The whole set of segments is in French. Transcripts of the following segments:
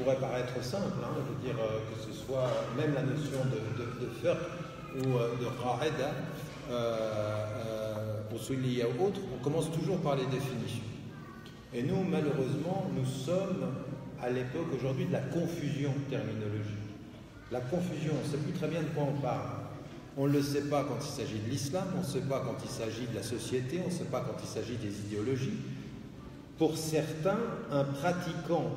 pourrait paraître simple, hein, je veux dire que ce soit même la notion de fiqh ou de qaida, usuliyya ou autre, on commence toujours par les définitions. Et nous, malheureusement, nous sommes à l'époque aujourd'hui de la confusion terminologique. La confusion, on ne sait plus très bien de quoi on parle. On ne le sait pas quand il s'agit de l'islam, on ne sait pas quand il s'agit de la société, on ne sait pas quand il s'agit des idéologies. Pour certains, un pratiquant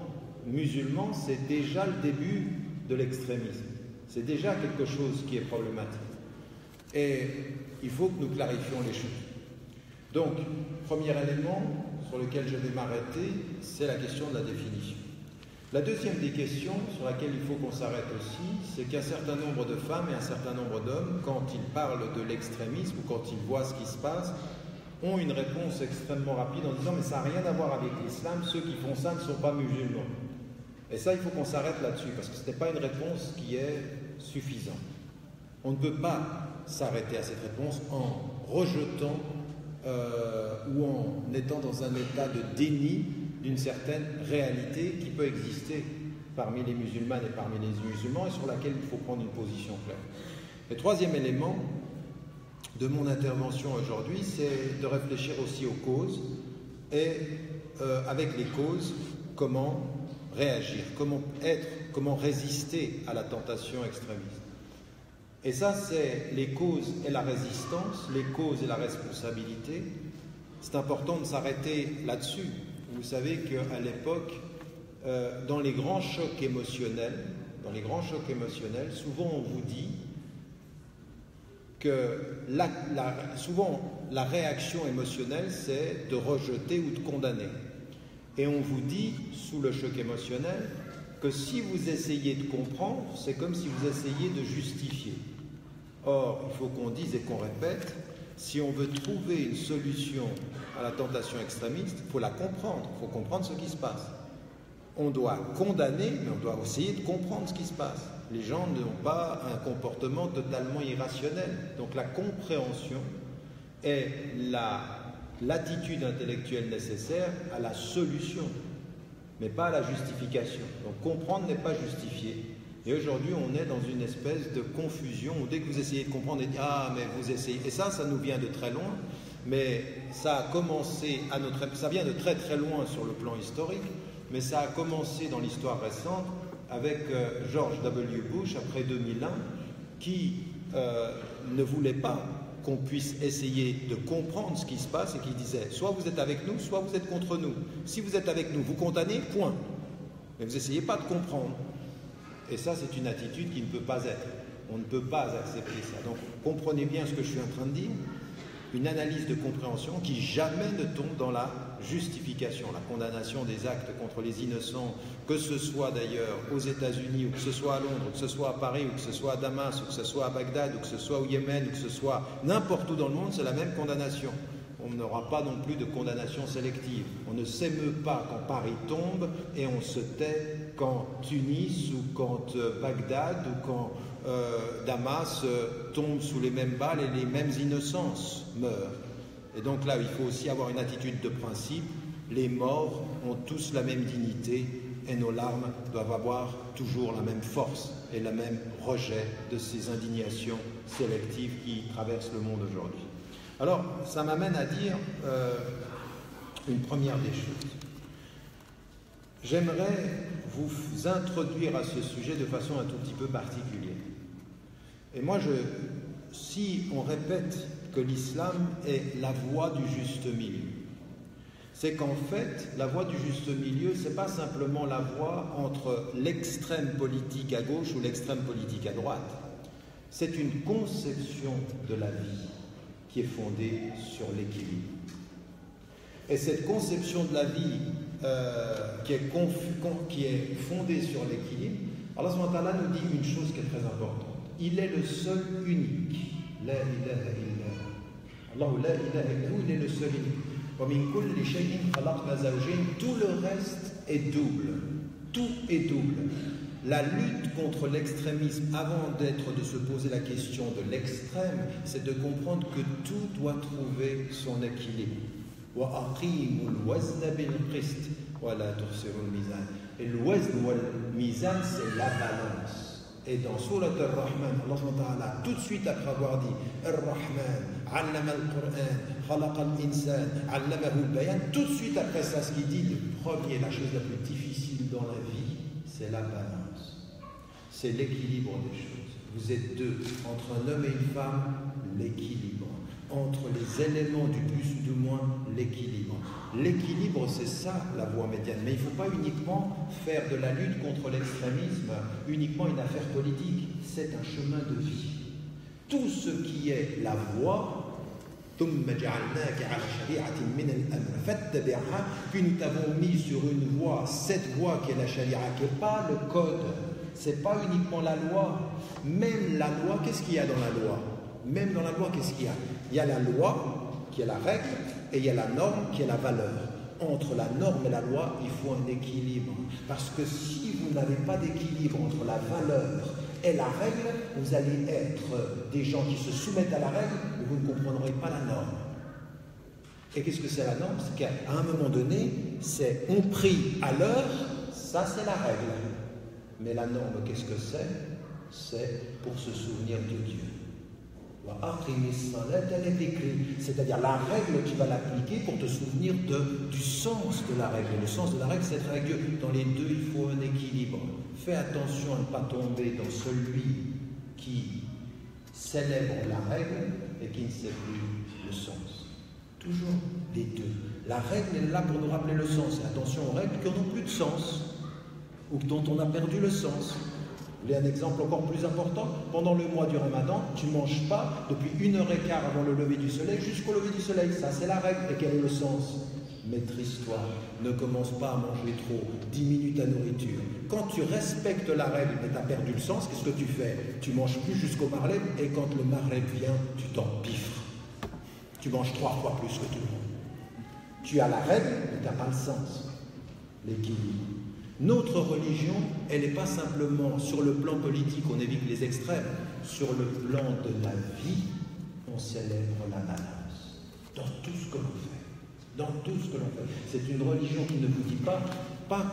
musulman, c'est déjà le début de l'extrémisme. C'est déjà quelque chose qui est problématique. Et il faut que nous clarifions les choses. Donc, premier élément sur lequel je vais m'arrêter, c'est la question de la définition. La deuxième des questions sur laquelle il faut qu'on s'arrête aussi, c'est qu'un certain nombre de femmes et un certain nombre d'hommes, quand ils parlent de l'extrémisme ou quand ils voient ce qui se passe, ont une réponse extrêmement rapide en disant « mais ça n'a rien à voir avec l'islam, ceux qui font ça ne sont pas musulmans ». Et ça, il faut qu'on s'arrête là-dessus, parce que ce n'est pas une réponse qui est suffisante. On ne peut pas s'arrêter à cette réponse en rejetant ou en étant dans un état de déni d'une certaine réalité qui peut exister parmi les musulmanes et parmi les musulmans et sur laquelle il faut prendre une position claire. Le troisième élément de mon intervention aujourd'hui, c'est de réfléchir aussi aux causes et avec les causes, comment réagir, comment résister à la tentation extrémiste. Et ça, c'est les causes et la résistance, les causes et la responsabilité. C'est important de s'arrêter là-dessus. Vous savez qu'à l'époque, dans les grands chocs émotionnels, souvent on vous dit que souvent la réaction émotionnelle, c'est de rejeter ou de condamner. Et on vous dit, sous le choc émotionnel, que si vous essayez de comprendre, c'est comme si vous essayiez de justifier. Or, il faut qu'on dise et qu'on répète, si on veut trouver une solution à la tentation extrémiste, il faut la comprendre, il faut comprendre ce qui se passe. On doit condamner, mais on doit essayer de comprendre ce qui se passe. Les gens n'ont pas un comportement totalement irrationnel. Donc la compréhension est l'attitude intellectuelle nécessaire à la solution, mais pas à la justification. Donc comprendre n'est pas justifier. Et aujourd'hui, on est dans une espèce de confusion où dès que vous essayez de comprendre, et ah, mais vous essayez. Et ça nous vient de très loin, mais ça a commencé ça vient de très très loin sur le plan historique, mais ça a commencé dans l'histoire récente avec George W. Bush après 2001, qui ne voulait pas qu'on puisse essayer de comprendre ce qui se passe et qui disait soit vous êtes avec nous, soit vous êtes contre nous. Si vous êtes avec nous, vous condamnez, point. Mais vous n'essayez pas de comprendre. Et ça, c'est une attitude qui ne peut pas être. On ne peut pas accepter ça. Donc, comprenez bien ce que je suis en train de dire. Une analyse de compréhension qui jamais ne tombe dans la justification, la condamnation des actes contre les innocents, que ce soit d'ailleurs aux États-Unis, ou que ce soit à Londres, ou que ce soit à Paris, ou que ce soit à Damas, ou que ce soit à Bagdad, ou que ce soit au Yémen, ou que ce soit n'importe où dans le monde, c'est la même condamnation. On n'aura pas non plus de condamnation sélective. On ne s'émeut pas quand Paris tombe et on se tait quand Tunis ou quand Bagdad ou quand Damas tombe sous les mêmes balles et les mêmes innocences meurent. Et donc là, il faut aussi avoir une attitude de principe. Les morts ont tous la même dignité et nos larmes doivent avoir toujours la même force et le même rejet de ces indignations sélectives qui traversent le monde aujourd'hui. Alors, ça m'amène à dire une première des choses. J'aimerais vous introduire à ce sujet de façon un tout petit peu particulière. Et moi, si on répète que l'islam est la voie du juste milieu, c'est qu'en fait, la voie du juste milieu, ce n'est pas simplement la voie entre l'extrême politique à gauche ou l'extrême politique à droite. C'est une conception de la vie qui est fondée sur l'équilibre. Et cette conception de la vie qui est fondée sur l'équilibre, Allah subhanahu wa ta'ala nous dit une chose qui est très importante. Il est le seul unique. La ilaha illa. Allahu la ilaha illa hu, il est le seul unique. Wa min kulli shay'in khalaqna zawjayn. Tout le reste est double. Tout est double. La lutte contre l'extrémisme, avant de se poser la question de l'extrême, c'est de comprendre que tout doit trouver son équilibre. Et le wazn ou le mizan, c'est la balance. Et dans Surat Ar-Rahman, Allah tout de suite après avoir dit Ar-Rahman, Allama al-Qur'an, Khalaqa al-Insan, Allamahu al-Bayan, tout de suite après ça, ce qu'il dit, le premier, la chose la plus difficile dans la vie, c'est la balance. C'est l'équilibre des choses. Vous êtes deux, entre un homme et une femme, l'équilibre. Entre les éléments du plus ou du moins, l'équilibre. L'équilibre, c'est ça la voie médiane. Mais il ne faut pas uniquement faire de la lutte contre l'extrémisme uniquement une affaire politique. C'est un chemin de vie. Tout ce qui est la voie, puis nous t'avons mis sur une voie, cette voie qui est la charia, qui n'est pas le code, c'est pas uniquement la loi. Même la loi, qu'est-ce qu'il y a dans la loi? Même dans la loi, qu'est-ce qu'il y a? Il y a la loi, qui est la règle, et il y a la norme, qui est la valeur. Entre la norme et la loi, il faut un équilibre. Parce que si vous n'avez pas d'équilibre entre la valeur et la règle, vous allez être des gens qui se soumettent à la règle, mais vous ne comprendrez pas la norme. Et qu'est-ce que c'est la norme? C'est qu'à un moment donné, c'est on prie à l'heure, ça c'est la règle. Mais la norme, qu'est-ce que c'est? C'est pour se souvenir de Dieu. C'est-à-dire la règle, tu vas l'appliquer pour te souvenir du sens de la règle. Le sens de la règle, c'est être avec Dieu. Dans les deux, il faut un équilibre. Fais attention à ne pas tomber dans celui qui célèbre la règle et qui ne sait plus le sens. Toujours les deux. La règle est là pour nous rappeler le sens. Et attention aux règles qui n'ont plus de sens ou dont on a perdu le sens. Vous voulez un exemple encore plus important? Pendant le mois du Ramadan, tu ne manges pas depuis 1h15 avant le lever du soleil jusqu'au lever du soleil. Ça, c'est la règle. Et quel est le sens? Maîtrise-toi. Ne commence pas à manger trop. Diminue ta nourriture. Quand tu respectes la règle et tu as perdu le sens, qu'est-ce que tu fais? Tu ne manges plus jusqu'au Maghreb et quand le Maghreb vient, tu t'empiffres. Tu manges 3 fois plus que tout le monde. Tu as la règle, mais tu n'as pas le sens. L'équilibre. Notre religion, elle n'est pas simplement sur le plan politique, on évite les extrêmes. Sur le plan de la vie, on célèbre la balance. Dans tout ce que l'on fait. Dans tout ce que l'on fait. C'est une religion qui ne vous dit pas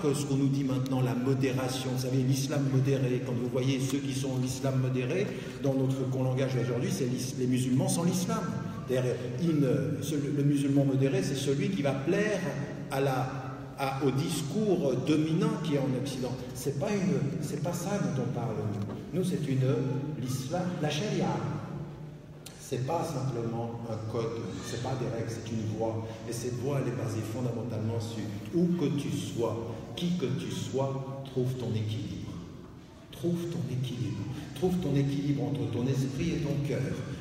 que ce qu'on nous dit maintenant, la modération. Vous savez, l'islam modéré, quand vous voyez ceux qui sont l'islam modéré, dans notre langage aujourd'hui, c'est les musulmans sans l'islam. Le musulman modéré, c'est celui qui va plaire au discours dominant qui est en Occident. C'est pas ça dont on parle. Nous, c'est l'islam, la charia. C'est pas simplement un code, c'est pas des règles, c'est une voie. Et cette voie, elle est basée fondamentalement sur où que tu sois, qui que tu sois, trouve ton équilibre. Trouve ton équilibre. Trouve ton équilibre entre ton esprit et ton cœur,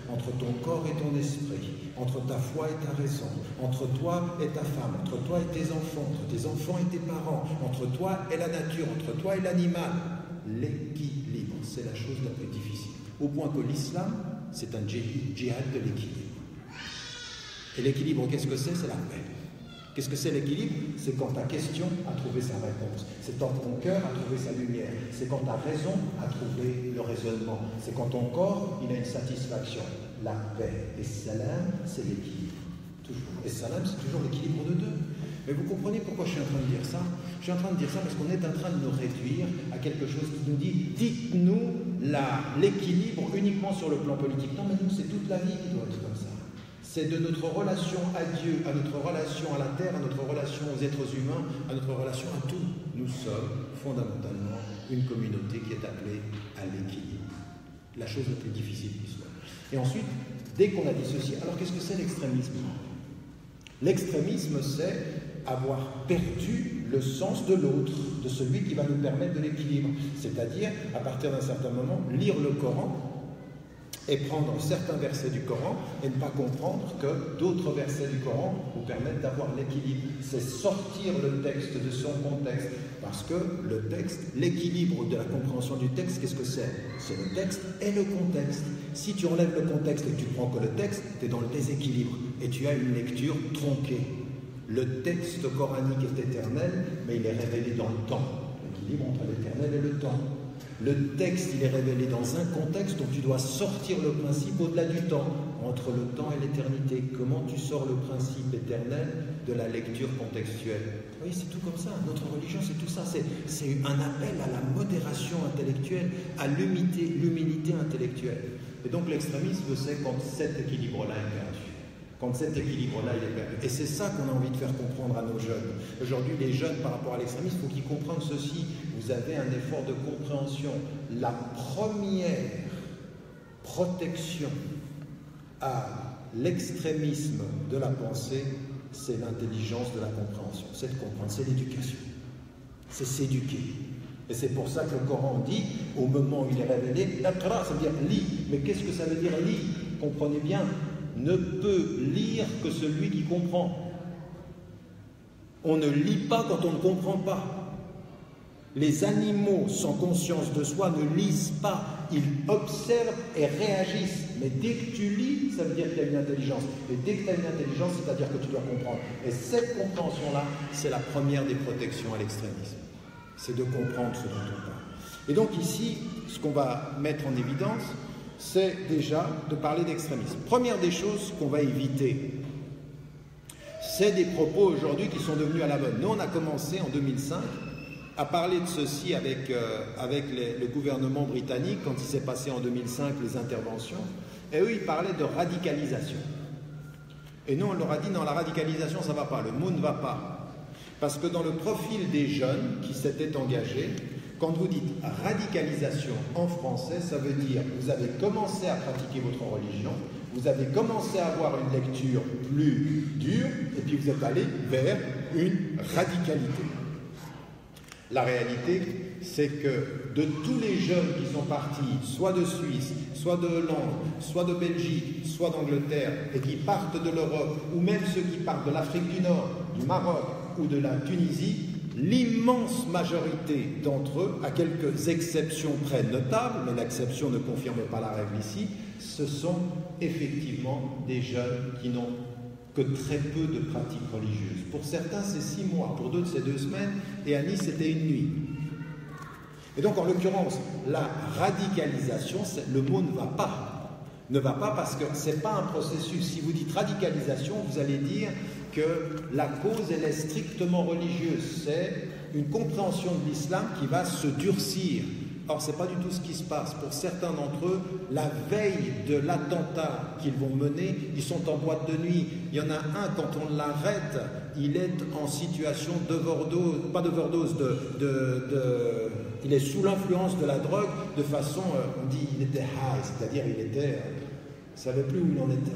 entre ton corps et ton esprit, entre ta foi et ta raison, entre toi et ta femme, entre toi et tes enfants et tes parents, entre toi et la nature, entre toi et l'animal. L'équilibre, c'est la chose la plus difficile. Au point que l'islam, c'est un djihad de l'équilibre. Et l'équilibre, qu'est-ce que c'est? C'est la paix. Qu'est-ce que c'est l'équilibre? C'est quand ta question a trouvé sa réponse. C'est quand ton cœur a trouvé sa lumière. C'est quand ta raison a trouvé le raisonnement. C'est quand ton corps, il a une satisfaction. La paix. Et salam, c'est l'équilibre. Toujours. Et salam, c'est toujours l'équilibre de deux. Mais vous comprenez pourquoi je suis en train de dire ça? Je suis en train de dire ça parce qu'on est en train de nous réduire à quelque chose qui nous dit dites-nous l'équilibre uniquement sur le plan politique. Non, mais nous, c'est toute la vie qui doit être comme ça. C'est de notre relation à Dieu, à notre relation à la terre, à notre relation aux êtres humains, à notre relation à tout. Nous sommes fondamentalement une communauté qui est appelée à l'équilibre. La chose la plus difficile qui soit. Et ensuite, dès qu'on a dit ceci, alors qu'est-ce que c'est l'extrémisme? L'extrémisme, c'est avoir perdu le sens de l'autre, de celui qui va nous permettre de l'équilibre. C'est-à-dire, à partir d'un certain moment, lire le Coran et prendre certains versets du Coran et ne pas comprendre que d'autres versets du Coran vous permettent d'avoir l'équilibre. C'est sortir le texte de son contexte. Parce que le texte, l'équilibre de la compréhension du texte, qu'est-ce que c'est? C'est le texte et le contexte. Si tu enlèves le contexte et que tu prends que le texte, tu es dans le déséquilibre et tu as une lecture tronquée. Le texte coranique est éternel, mais il est révélé dans le temps. L'équilibre entre l'éternel et le temps. Le texte, il est révélé dans un contexte dont tu dois sortir le principe au-delà du temps, entre le temps et l'éternité. Comment tu sors le principe éternel? de la lecture contextuelle. Oui, c'est tout comme ça. Notre religion, c'est tout ça. C'est un appel à la modération intellectuelle, à l'humilité intellectuelle. Et donc l'extrémisme, c'est quand cet équilibre-là est perdu. Quand cet équilibre-là, il est perdu. Et c'est ça qu'on a envie de faire comprendre à nos jeunes. Aujourd'hui, les jeunes, par rapport à l'extrémisme, il faut qu'ils comprennent ceci. Vous avez un effort de compréhension. La première protection à l'extrémisme de la pensée, c'est l'intelligence de la compréhension. C'est de comprendre, c'est l'éducation. C'est s'éduquer. Et c'est pour ça que le Coran dit, au moment où il est révélé, Iqra, ça veut dire lis. Mais qu'est-ce que ça veut dire lis? Comprenez bien, ne peut lire que celui qui comprend. On ne lit pas quand on ne comprend pas. Les animaux sans conscience de soi ne lisent pas, ils observent et réagissent. Mais dès que tu lis, ça veut dire qu'il y a une intelligence. Et dès que tu as une intelligence, c'est-à-dire que tu dois comprendre. Et cette compréhension-là, c'est la première des protections à l'extrémisme. C'est de comprendre ce dont on parle. Et donc ici, ce qu'on va mettre en évidence, c'est déjà de parler d'extrémisme. Première des choses qu'on va éviter, c'est des propos aujourd'hui qui sont devenus à la mode. Nous, on a commencé en 2005 à parler de ceci avec le gouvernement britannique, quand il s'est passé en 2005 les interventions, et eux, ils parlaient de radicalisation. Et nous, on leur a dit, non, la radicalisation, ça ne va pas, le mot ne va pas. Parce que dans le profil des jeunes qui s'étaient engagés, quand vous dites radicalisation en français, ça veut dire vous avez commencé à pratiquer votre religion, vous avez commencé à avoir une lecture plus dure, et puis vous êtes allé vers une radicalité. La réalité, c'est que de tous les jeunes qui sont partis, soit de Suisse, soit de Hollande, soit de Belgique, soit d'Angleterre, et qui partent de l'Europe, ou même ceux qui partent de l'Afrique du Nord, du Maroc ou de la Tunisie, l'immense majorité d'entre eux, à quelques exceptions très notables, mais l'exception ne confirme pas la règle ici, ce sont effectivement des jeunes qui n'ont que très peu de pratiques religieuses. Pour certains, c'est 6 mois, pour d'autres, c'est 2 semaines, et à Nice, c'était une nuit. Et donc, en l'occurrence, la radicalisation, le mot ne va pas. Ne va pas parce que ce n'est pas un processus. Si vous dites radicalisation, vous allez dire que la cause, elle est strictement religieuse. C'est une compréhension de l'islam qui va se durcir. Or, ce n'est pas du tout ce qui se passe. Pour certains d'entre eux, la veille de l'attentat qu'ils vont mener, ils sont en boîte de nuit. Il y en a un, quand on l'arrête, il est en situation d'overdose, pas d'overdose, il est sous l'influence de la drogue, de façon, on dit, il était high, c'est-à-dire il ne savait plus où il en était.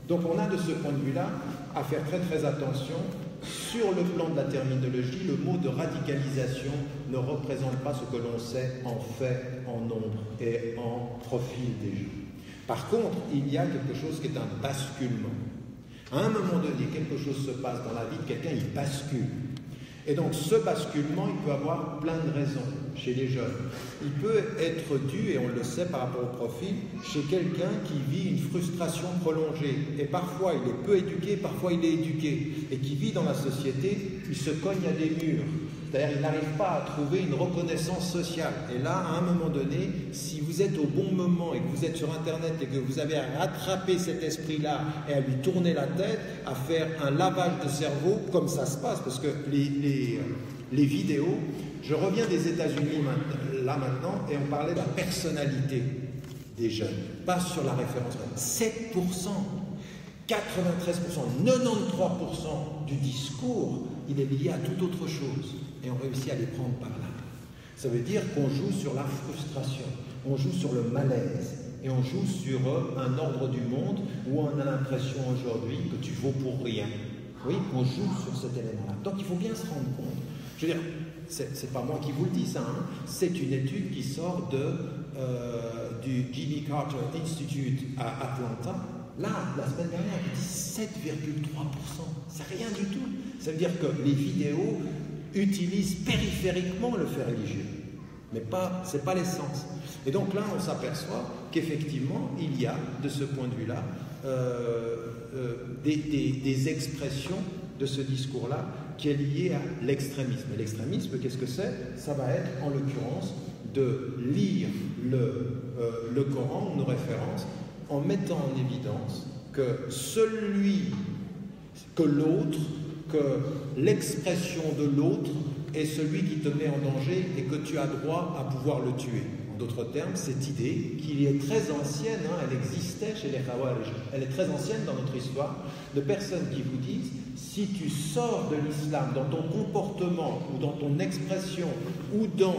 Donc on a de ce point de vue-là à faire très très attention. Sur le plan de la terminologie, le mot de radicalisation ne représente pas ce que l'on sait en fait, en nombre et en profil des gens. Par contre, il y a quelque chose qui est un basculement. À un moment donné, quelque chose se passe dans la vie de quelqu'un, il bascule. Et donc ce basculement, il peut avoir plein de raisons chez les jeunes. Il peut être dû, et on le sait par rapport au profil, chez quelqu'un qui vit une frustration prolongée. Et parfois il est peu éduqué, parfois il est éduqué. Et qui vit dans la société, il se cogne à des murs. C'est-à-dire qu'il n'arrive pas à trouver une reconnaissance sociale. Et là, à un moment donné, si vous êtes au bon moment et que vous êtes sur Internet et que vous avez à rattraper cet esprit-là et à lui tourner la tête, à faire un lavage de cerveau, comme ça se passe, parce que les vidéos, je reviens des États-Unis là maintenant, et on parlait de la personnalité des jeunes, pas sur la référence. 7%, 93%, 93% du discours, il est lié à toute autre chose. Et on réussit à les prendre par là. Ça veut dire qu'on joue sur la frustration, on joue sur le malaise, et on joue sur un ordre du monde où on a l'impression aujourd'hui que tu vaux pour rien. Oui, on joue sur cet élément-là. Donc il faut bien se rendre compte. Je veux dire, c'est pas moi qui vous le dis ça, hein. C'est une étude qui sort du Jimmy Carter Institute à Atlanta. Là, la semaine dernière, il dit 7,3%. C'est rien du tout. Ça veut dire que les vidéos utilisent périphériquement le fait religieux. Mais ce n'est pas l'essence. Et donc là, on s'aperçoit qu'effectivement, il y a, de ce point de vue-là, des expressions de ce discours-là qui est lié à l'extrémisme. Et l'extrémisme, qu'est-ce que c'est? Ça va être, en l'occurrence, de lire le Coran, nos références, en mettant en évidence que l'autre que l'expression de l'autre est celui qui te met en danger et que tu as droit à pouvoir le tuer. En d'autres termes, cette idée, qui est très ancienne, elle existait chez les Khawarij, elle est très ancienne dans notre histoire, de personnes qui vous disent, si tu sors de l'islam dans ton comportement ou dans ton expression ou dans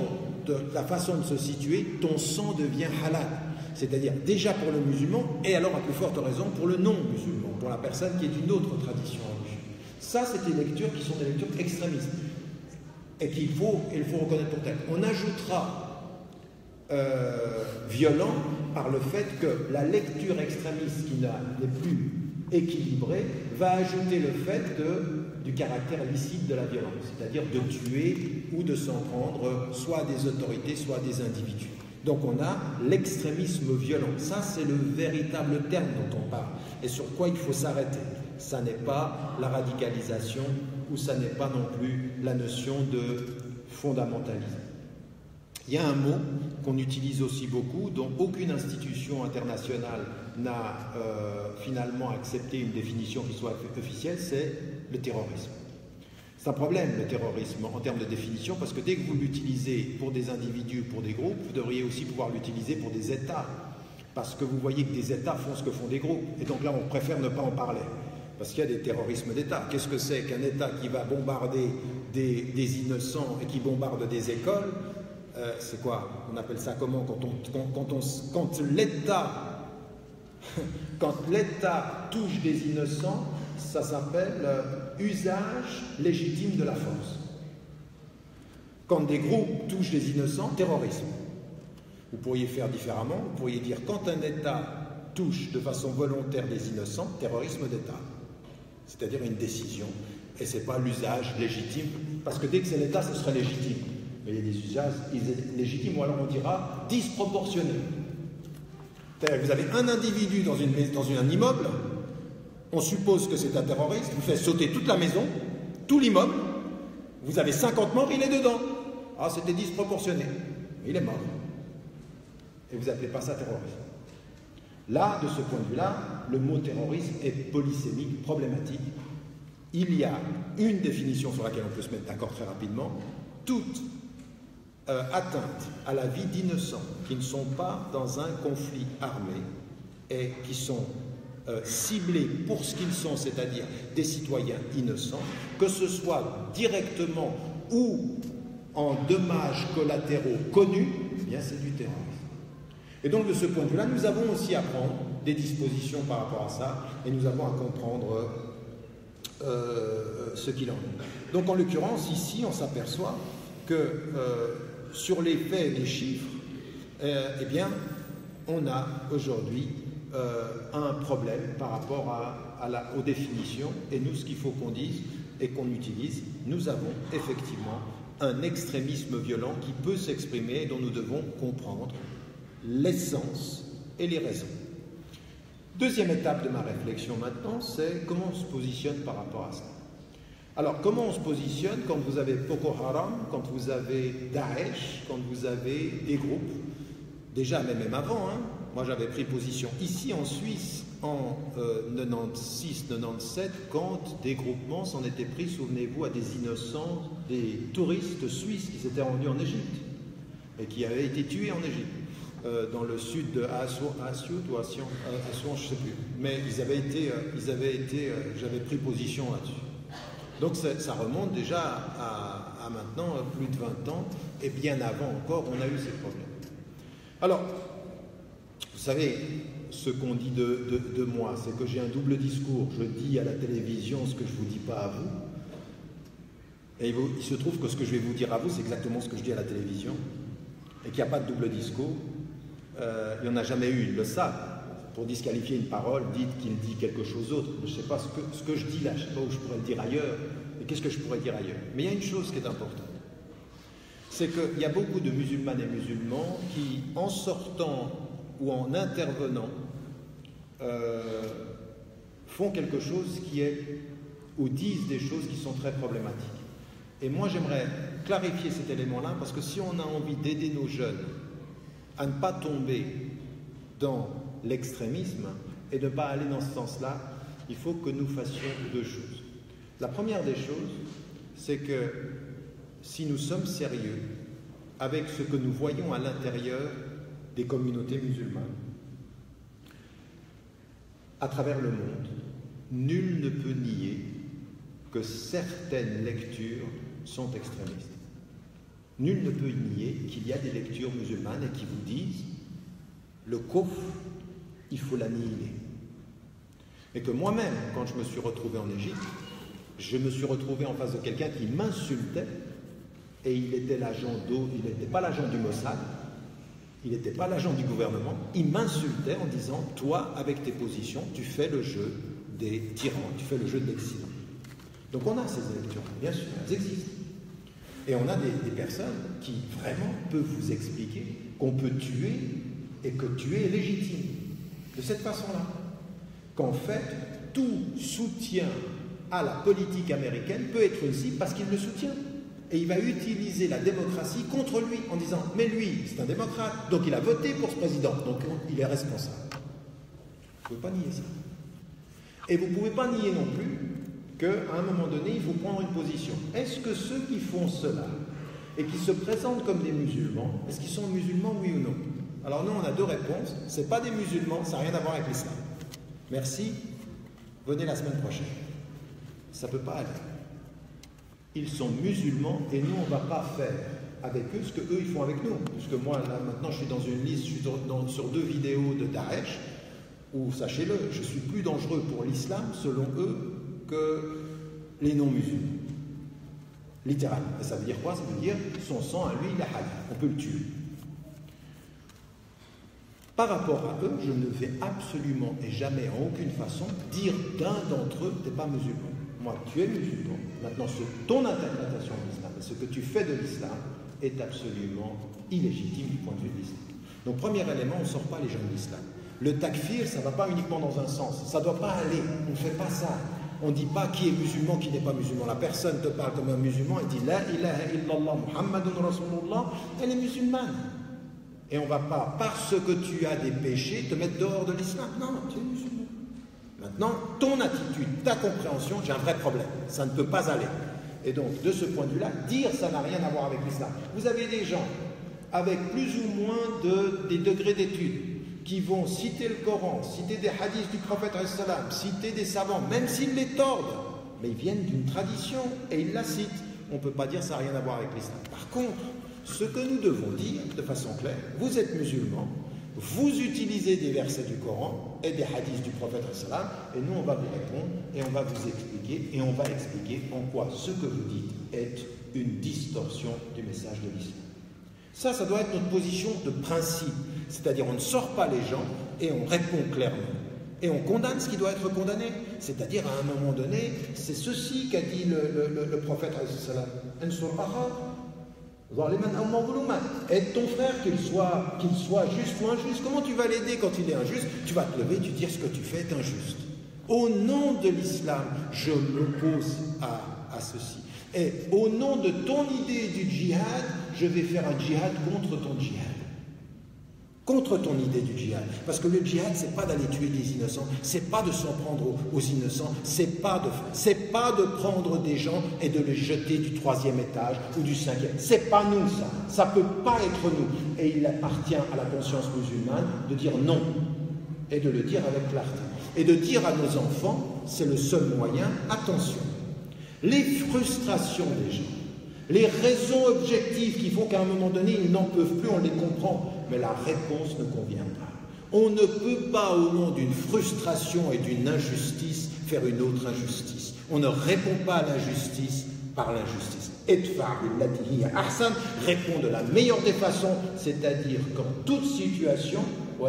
la façon de se situer, ton sang devient halal. C'est-à-dire déjà pour le musulman et alors à plus forte raison pour le non-musulman, pour la personne qui est d'une autre tradition religieuse. Ça, c'est des lectures qui sont des lectures extrémistes et qu'il faut reconnaître pour telles. On ajoutera violent par le fait que la lecture extrémiste qui n'est plus équilibrée va ajouter le fait du caractère licite de la violence, c'est-à-dire de tuer ou de s'en prendre soit à des autorités, soit à des individus. Donc on a l'extrémisme violent. Ça, c'est le véritable terme dont on parle et sur quoi il faut s'arrêter. Ça n'est pas la radicalisation ou ça n'est pas non plus la notion de fondamentalisme. Il y a un mot qu'on utilise aussi beaucoup, dont aucune institution internationale n'a finalement accepté une définition qui soit officielle, c'est le terrorisme. C'est un problème, le terrorisme, en termes de définition, parce que dès que vous l'utilisez pour des individus, pour des groupes, vous devriez aussi pouvoir l'utiliser pour des États, parce que vous voyez que des États font ce que font des groupes, et donc là on préfère ne pas en parler, parce qu'il y a des terrorismes d'État. Qu'est-ce que c'est qu'un État qui va bombarder des innocents et qui bombarde des écoles? C'est quoi? On appelle ça comment? Quand l'État touche des innocents, ça s'appelle usage légitime de la force. Quand des groupes touchent des innocents, terrorisme. Vous pourriez faire différemment, vous pourriez dire quand un État touche de façon volontaire des innocents, terrorisme d'État. C'est-à-dire une décision. Et ce n'est pas l'usage légitime, parce que dès que c'est l'État, ce serait légitime. Mais il y a des usages légitimes, ou alors on dira disproportionnés. C'est-à-dire que vous avez un individu dans un immeuble, on suppose que c'est un terroriste, vous faites sauter toute la maison, tout l'immeuble, vous avez 50 morts, il est dedans. Ah, c'était disproportionné. Il est mort. Et vous n'appelez pas ça terrorisme. Là, de ce point de vue-là, le mot terrorisme est polysémique, problématique. Il y a une définition sur laquelle on peut se mettre d'accord très rapidement. Toute atteinte à la vie d'innocents qui ne sont pas dans un conflit armé et qui sont ciblés pour ce qu'ils sont, c'est-à-dire des citoyens innocents, que ce soit directement ou en dommages collatéraux connus, eh bien c'est du terrorisme. Et donc de ce point de vue-là, nous avons aussi à prendre des dispositions par rapport à ça et nous avons à comprendre ce qu'il en est. Donc en l'occurrence, ici, on s'aperçoit que sur les faits et les chiffres, eh bien, on a aujourd'hui un problème par rapport aux définitions. Et nous, ce qu'il faut qu'on dise et qu'on utilise, nous avons effectivement un extrémisme violent qui peut s'exprimer et dont nous devons comprendre l'essence et les raisons. Deuxième étape de ma réflexion maintenant, c'est comment on se positionne par rapport à ça. Alors, comment on se positionne quand vous avez Boko Haram, quand vous avez Daesh, quand vous avez des groupes, déjà même avant, moi j'avais pris position ici en Suisse en 96-97, quand des groupements s'en étaient pris, souvenez-vous, à des innocents, des touristes suisses qui s'étaient rendus en Égypte et qui avaient été tués en Égypte. Dans le sud de Assouan, je ne sais plus, mais j'avais pris position là-dessus. Donc ça remonte déjà à maintenant plus de 20 ans, et bien avant encore, on a eu ces problèmes. Alors, vous savez, ce qu'on dit de moi, c'est que j'ai un double discours. Je dis à la télévision ce que je ne vous dis pas à vous, et il se trouve que ce que je vais vous dire à vous, c'est exactement ce que je dis à la télévision, et qu'il n'y a pas de double discours. Il n'y en a jamais eu, ils le savent. Pour disqualifier une parole, dites qu'il dit quelque chose d'autre. Je ne sais pas ce que je dis là, je ne sais pas où je pourrais le dire ailleurs, et qu'est-ce que je pourrais dire ailleurs. Mais il y a une chose qui est importante, c'est qu'il y a beaucoup de musulmanes et musulmans qui, en sortant ou en intervenant, font quelque chose qui est, ou disent des choses qui sont très problématiques. Et moi, j'aimerais clarifier cet élément-là, parce que si on a envie d'aider nos jeunes à ne pas tomber dans l'extrémisme et de ne pas aller dans ce sens-là, il faut que nous fassions deux choses. La première des choses, c'est que si nous sommes sérieux avec ce que nous voyons à l'intérieur des communautés musulmanes, à travers le monde, nul ne peut nier que certaines lectures sont extrémistes. Nul ne peut nier qu'il y a des lectures musulmanes et qui vous disent le kufr, il faut l'annihiler. Et que moi-même, quand je me suis retrouvé en Égypte, je me suis retrouvé en face de quelqu'un qui m'insultait, et il était l'agent d'eau, il n'était pas l'agent du Mossad, il n'était pas l'agent du gouvernement, il m'insultait en disant « Toi, avec tes positions, tu fais le jeu des tyrans, tu fais le jeu de l'Occident. » Donc on a ces lectures, bien sûr, elles existent. Et on a des personnes qui vraiment peuvent vous expliquer qu'on peut tuer et que tuer est légitime. De cette façon-là. Qu'en fait, tout soutien à la politique américaine peut être une cible parce qu'il le soutient. Et il va utiliser la démocratie contre lui en disant « Mais lui, c'est un démocrate, donc il a voté pour ce président, donc il est responsable. » Vous ne pouvez pas nier ça. Et vous ne pouvez pas nier non plus qu'à un moment donné, il faut prendre une position. Est-ce que ceux qui font cela et qui se présentent comme des musulmans, est-ce qu'ils sont musulmans, oui ou non? Alors nous, on a deux réponses. Ce n'est pas des musulmans, ça n'a rien à voir avec l'islam. Merci, venez la semaine prochaine. Ça ne peut pas aller. Ils sont musulmans et nous, on ne va pas faire avec eux ce qu'eux, ils font avec nous. Puisque moi, là, maintenant, je suis dans une liste, je suis sur 2 vidéos de Daesh, où, sachez-le, je suis plus dangereux pour l'islam, selon eux, que les non-musulmans. Littéralement. Et ça veut dire quoi? Ça veut dire son sang à lui, il est halal. On peut le tuer. Par rapport à eux, je ne vais absolument et jamais, en aucune façon, dire d'un d'entre eux, tu n'es pas musulman. Moi, tu es musulman. Maintenant, ton interprétation de l'islam et ce que tu fais de l'islam est absolument illégitime du point de vue de l'islam. Donc, premier élément, on ne sort pas les gens de l'islam. Le takfir, ça ne va pas uniquement dans un sens. Ça ne doit pas aller. On ne fait pas ça. On ne dit pas qui est musulman, qui n'est pas musulman. La personne te parle comme un musulman et dit La ilaha illallah Muhammadun Rasulullah, elle est musulmane. Et on ne va pas, parce que tu as des péchés, te mettre dehors de l'islam. Non, tu es musulman. Maintenant, ton attitude, ta compréhension, j'ai un vrai problème. Ça ne peut pas aller. Et donc, de ce point de vue-là, dire ça n'a rien à voir avec l'islam. Vous avez des gens avec plus ou moins des degrés d'études qui vont citer le Coran, citer des hadiths du prophète, citer des savants, même s'ils les tordent, mais ils viennent d'une tradition et ils la citent. On ne peut pas dire ça n'a rien à voir avec l'islam. Par contre, ce que nous devons dire de façon claire, vous êtes musulmans, vous utilisez des versets du Coran et des hadiths du prophète, et nous on va vous répondre et on va vous expliquer, et on va expliquer en quoi ce que vous dites est une distorsion du message de l'islam. Ça doit être notre position de principe, c'est-à-dire on ne sort pas les gens et on répond clairement. Et on condamne ce qui doit être condamné. C'est-à-dire, à un moment donné, c'est ceci qu'a dit le prophète, aide ton frère, qu'il soit juste ou injuste. Comment tu vas l'aider quand il est injuste? Tu vas te lever et tu dire ce que tu fais est injuste. Au nom de l'islam, je m'oppose à ceci. Et au nom de ton idée du djihad, je vais faire un djihad contre ton djihad. Contre ton idée du djihad. Parce que le djihad, c'est pas d'aller tuer des innocents, c'est pas de s'en prendre aux innocents, c'est pas de prendre des gens et de les jeter du 3e étage ou du 5e. C'est pas nous ça. Ça peut pas être nous. Et il appartient à la conscience musulmane de dire non. Et de le dire avec clarté. Et de dire à nos enfants, c'est le seul moyen, attention. Les frustrations des gens, les raisons objectives qui font qu'à un moment donné, ils n'en peuvent plus, on les comprend. Mais la réponse ne convient pas. On ne peut pas, au nom d'une frustration et d'une injustice, faire une autre injustice. On ne répond pas à l'injustice par l'injustice. Répond de la meilleure des façons, c'est-à-dire qu'en toute situation, que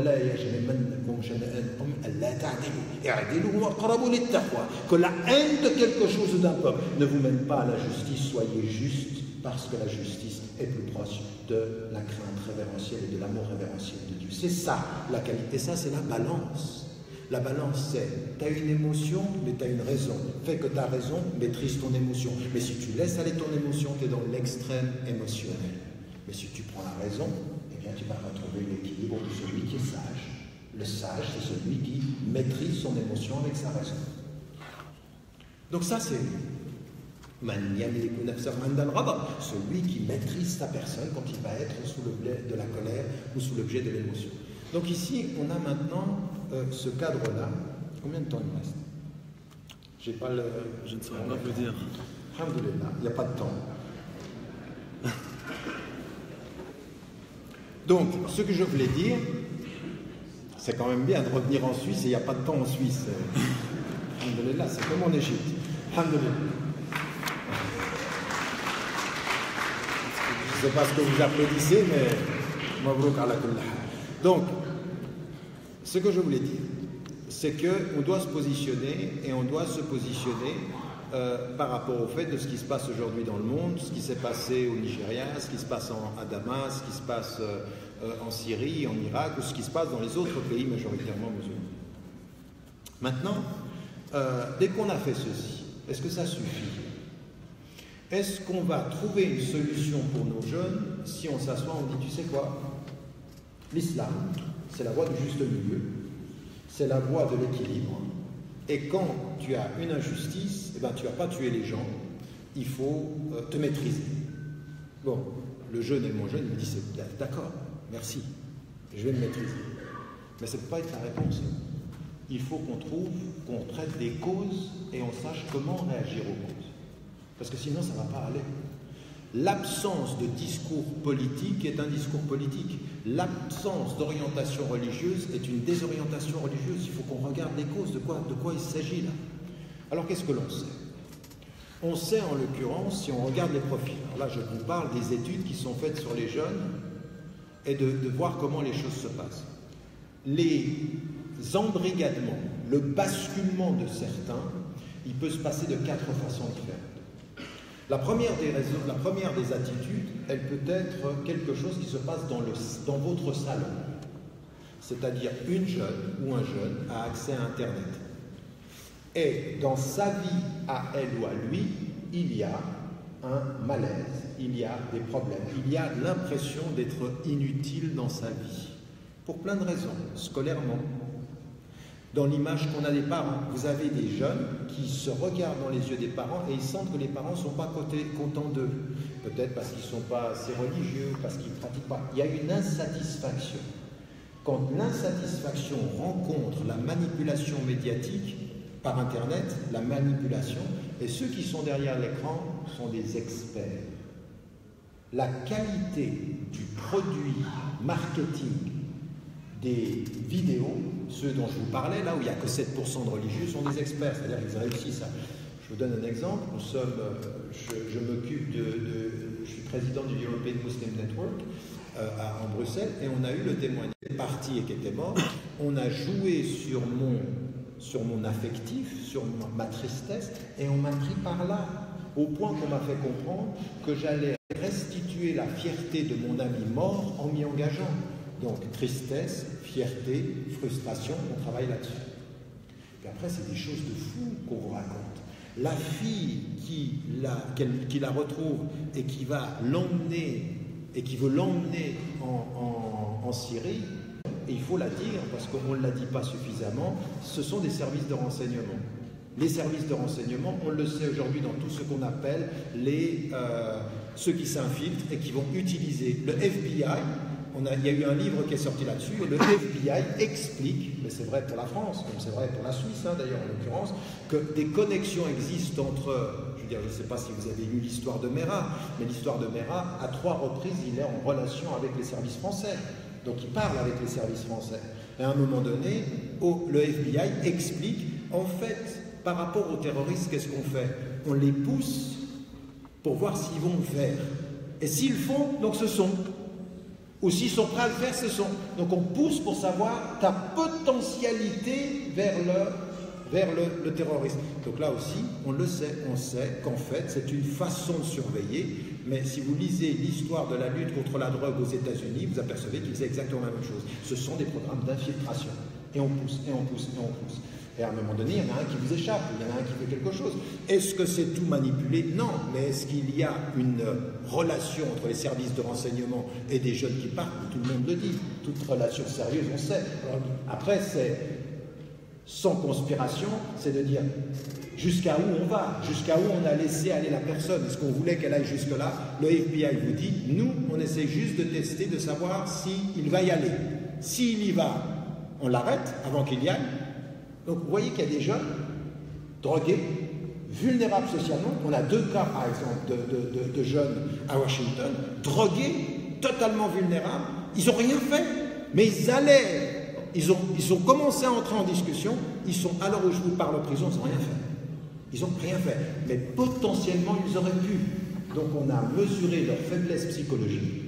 la haine de quelque chose d'un peuple ne vous mène pas à la justice, soyez juste, parce que la justice est plus proche de la crainte révérentielle et de l'amour révérentiel de Dieu. C'est ça, la qualité, ça c'est la balance. La balance c'est, tu as une émotion, mais tu as une raison. Fais que ta raison, maîtrise ton émotion. Mais si tu laisses aller ton émotion, tu es dans l'extrême émotionnel. Mais si tu prends la raison, eh bien tu vas retrouver l'équilibre de celui qui est sage. Le sage, c'est celui qui maîtrise son émotion avec sa raison. Donc ça c'est Celui qui maîtrise sa personne quand il va être sous l'objet de la colère ou sous l'objet de l'émotion. Donc ici, on a maintenant ce cadre-là. Combien de temps il me reste? J'ai pas le... Je ne saurais pas vous dire. Alhamdulillah, il n'y a pas de temps. Donc, ce que je voulais dire, c'est quand même bien de revenir en Suisse et il n'y a pas de temps en Suisse. Alhamdulillah, c'est comme en Égypte. Alhamdulillah. Je ne sais pas ce que vous applaudissez, mais mabrouk ala kulli hal. Donc, ce que je voulais dire, c'est qu'on doit se positionner et on doit se positionner par rapport au fait de ce qui se passe aujourd'hui dans le monde, ce qui s'est passé au Nigeria, ce qui se passe à Damas, ce qui se passe en Syrie, en Irak, ou ce qui se passe dans les autres pays majoritairement musulmans. Maintenant, dès qu'on a fait ceci, est-ce que ça suffit? Est-ce qu'on va trouver une solution pour nos jeunes si on s'assoit, on dit, tu sais quoi? L'islam, c'est la voie du juste milieu, c'est la voie de l'équilibre. Et quand tu as une injustice, eh ben, tu ne vas pas tuer les gens, il faut te maîtriser. Bon, le jeune et mon jeune, il me dit, d'accord, merci, je vais me maîtriser. Mais ça ne peut pas être la réponse. Il faut qu'on traite des causes et on sache comment réagir aux causes. Parce que sinon, ça ne va pas aller. L'absence de discours politique est un discours politique. L'absence d'orientation religieuse est une désorientation religieuse. Il faut qu'on regarde les causes, de quoi il s'agit là. Alors qu'est-ce que l'on sait? On sait en l'occurrence, si on regarde les profils, alors là je vous parle des études qui sont faites sur les jeunes et de voir comment les choses se passent. Les embrigadements, le basculement de certains, il peut se passer de 4 façons différentes. La première des raisons, la première des attitudes, elle peut être quelque chose qui se passe dans votre salon. C'est-à-dire une jeune ou un jeune a accès à Internet. Et dans sa vie, à elle ou à lui, il y a un malaise, il y a des problèmes, il y a l'impression d'être inutile dans sa vie. Pour plein de raisons, scolairement. Dans l'image qu'on a des parents, vous avez des jeunes qui se regardent dans les yeux des parents et ils sentent que les parents ne sont pas contents d'eux. Peut-être parce qu'ils ne sont pas assez religieux, parce qu'ils ne pratiquent pas. Il y a une insatisfaction. Quand l'insatisfaction rencontre la manipulation médiatique, par Internet, la manipulation, et ceux qui sont derrière l'écran sont des experts. La qualité du produit marketing des vidéos, ceux dont je vous parlais, là où il n'y a que 7% de religieux, sont des experts, c'est-à-dire qu'ils réussissent à... Je vous donne un exemple, nous sommes, je m'occupe je suis président du European Muslim Network en Bruxelles, et on a eu le témoignage des partis qui étaient morts, on a joué sur mon affectif, sur ma tristesse, et on m'a pris par là, au point qu'on m'a fait comprendre que j'allais restituer la fierté de mon ami mort en m'y engageant. Donc, tristesse, fierté, frustration, on travaille là-dessus. Puis après, c'est des choses de fou qu'on vous raconte. La fille qui la retrouve et qui va l'emmener, et qui veut l'emmener en Syrie, et il faut la dire, parce qu'on ne l'a dit pas suffisamment, ce sont des services de renseignement. Les services de renseignement, on le sait aujourd'hui dans tout ce qu'on appelle ceux qui s'infiltrent et qui vont utiliser le FBI. Il y a eu un livre qui est sorti là-dessus, et le FBI explique, mais c'est vrai pour la France, comme c'est vrai pour la Suisse d'ailleurs en l'occurrence, que des connexions existent entre, je ne sais pas si vous avez lu l'histoire de Mera, mais l'histoire de Mera, à 3 reprises, il est en relation avec les services français. Donc il parle avec les services français. Et à un moment donné, le FBI explique, en fait, par rapport aux terroristes, qu'est-ce qu'on fait? On les pousse pour voir s'ils vont le faire. Et s'ils le font, donc ce sont. Ou s'ils sont prêts à le faire, ce sont. Donc on pousse pour savoir ta potentialité vers le terrorisme. Donc là aussi, on le sait, on sait qu'en fait, c'est une façon de surveiller. Mais si vous lisez l'histoire de la lutte contre la drogue aux États-Unis, vous apercevez qu'ils faisaient exactement la même chose. Ce sont des programmes d'infiltration. Et on pousse, et on pousse, et on pousse. Et à un moment donné, il y en a un qui vous échappe, il y en a un qui fait quelque chose. Est-ce que c'est tout manipulé? Non. Mais est-ce qu'il y a une relation entre les services de renseignement et des jeunes qui partent? Tout le monde le dit. Toute relation sérieuse, on sait. Alors, après, Sans conspiration, c'est de dire jusqu'à où on va, jusqu'à où on a laissé aller la personne. Est-ce qu'on voulait qu'elle aille jusque-là? Le FBI vous dit, nous, on essaie juste de tester, de savoir s'il va y aller. S'il y va, on l'arrête avant qu'il y aille. Donc vous voyez qu'il y a des jeunes drogués, vulnérables socialement. On a 2 cas, par exemple, de jeunes à Washington, drogués, totalement vulnérables. Ils n'ont rien fait, mais ils ont commencé à entrer en discussion. Ils sont, à l'heure où je vous parle en prison, ils n'ont rien fait. Ils n'ont rien fait, mais potentiellement ils auraient pu. Donc on a mesuré leur faiblesse psychologique